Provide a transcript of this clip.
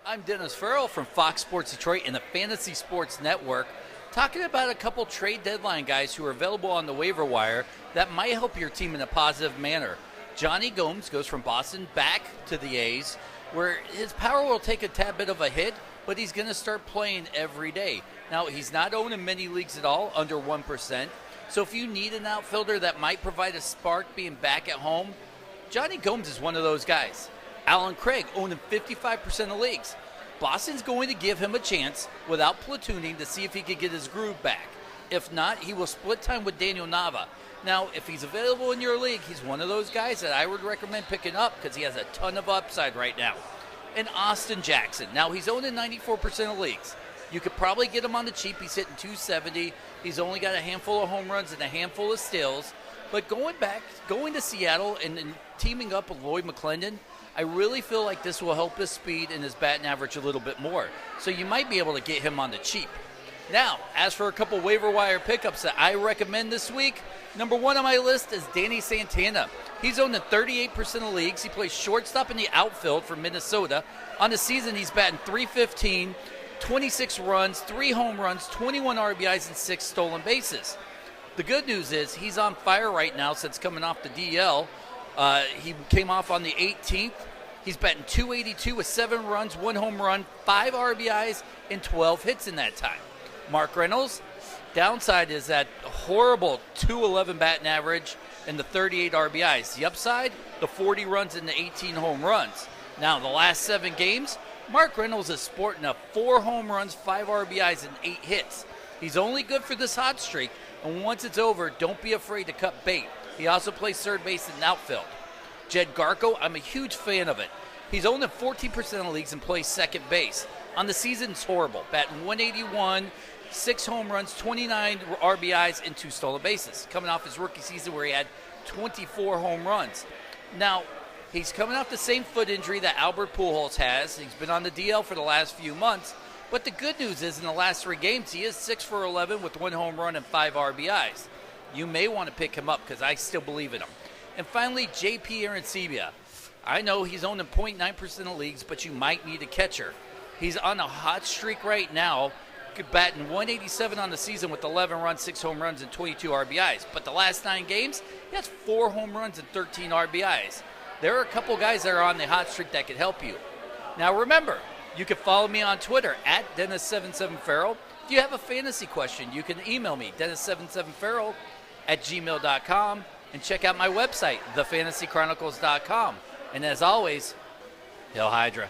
I'm Dennis Farrell from Fox Sports Detroit and the Fantasy Sports Network, talking about a couple trade deadline guys who are available on the waiver wire that might help your team in a positive manner. Johnny Gomes goes from Boston back to the A's, where his power will take a tad bit of a hit, but he's going to start playing every day. Now, he's not owned in many leagues at all, under 1%. So if you need an outfielder that might provide a spark being back at home, Johnny Gomes is one of those guys. Alan Craig owned in 55% of leagues. Boston's going to give him a chance without platooning to see if he could get his groove back. If not, he will split time with Daniel Nava. Now, if he's available in your league, he's one of those guys that I would recommend picking up because he has a ton of upside right now. And Austin Jackson. Now, he's owned in 94% of leagues. You could probably get him on the cheap. He's hitting 270. He's only got a handful of home runs and a handful of steals. But going to Seattle and teaming up with Lloyd McClendon, I really feel like this will help his speed and his batting average a little bit more. So you might be able to get him on the cheap. Now, as for a couple waiver wire pickups that I recommend this week, number one on my list is Danny Santana. He's owned in 38% of leagues. He plays shortstop in the outfield for Minnesota. On the season, he's batting .315, 26 runs, 3 home runs, 21 RBIs, and 6 stolen bases. The good news is he's on fire right now since coming off the DL. He came off on the 18th. He's batting .282 with 7 runs, 1 home run, 5 RBIs, and 12 hits in that time. Mark Reynolds, downside is that horrible .211 batting average and the 38 RBIs. The upside, the 40 runs and the 18 home runs. Now, the last 7 games, Mark Reynolds is sporting up 4 home runs, 5 RBIs, and 8 hits. He's only good for this hot streak, and once it's over, don't be afraid to cut bait. He also plays third base and outfield. Jed Garko, I'm a huge fan of it. He's owned in 14% of leagues and plays second base. On the season, it's horrible. Batting .181, 6 home runs, 29 RBIs, and 2 stolen bases. Coming off his rookie season where he had 24 home runs. Now, he's coming off the same foot injury that Albert Pujols has. He's been on the DL for the last few months. But the good news is in the last 3 games, he is 6 for 11 with 1 home run and 5 RBIs. You may want to pick him up because I still believe in him. And finally, J.P. Arancibia. I know he's owned in 0.9% of leagues, but you might need a catcher. He's on a hot streak right now, batting .187 on the season with 11 runs, 6 home runs, and 22 RBIs. But the last 9 games, he has 4 home runs and 13 RBIs. There are a couple guys that are on the hot streak that could help you. Now remember, you can follow me on Twitter at Dennis77Farrell. If you have a fantasy question, you can email me, Dennis77Farrell at gmail.com, and check out my website, thefantasychronicles.com. And as always, Hail Hydra.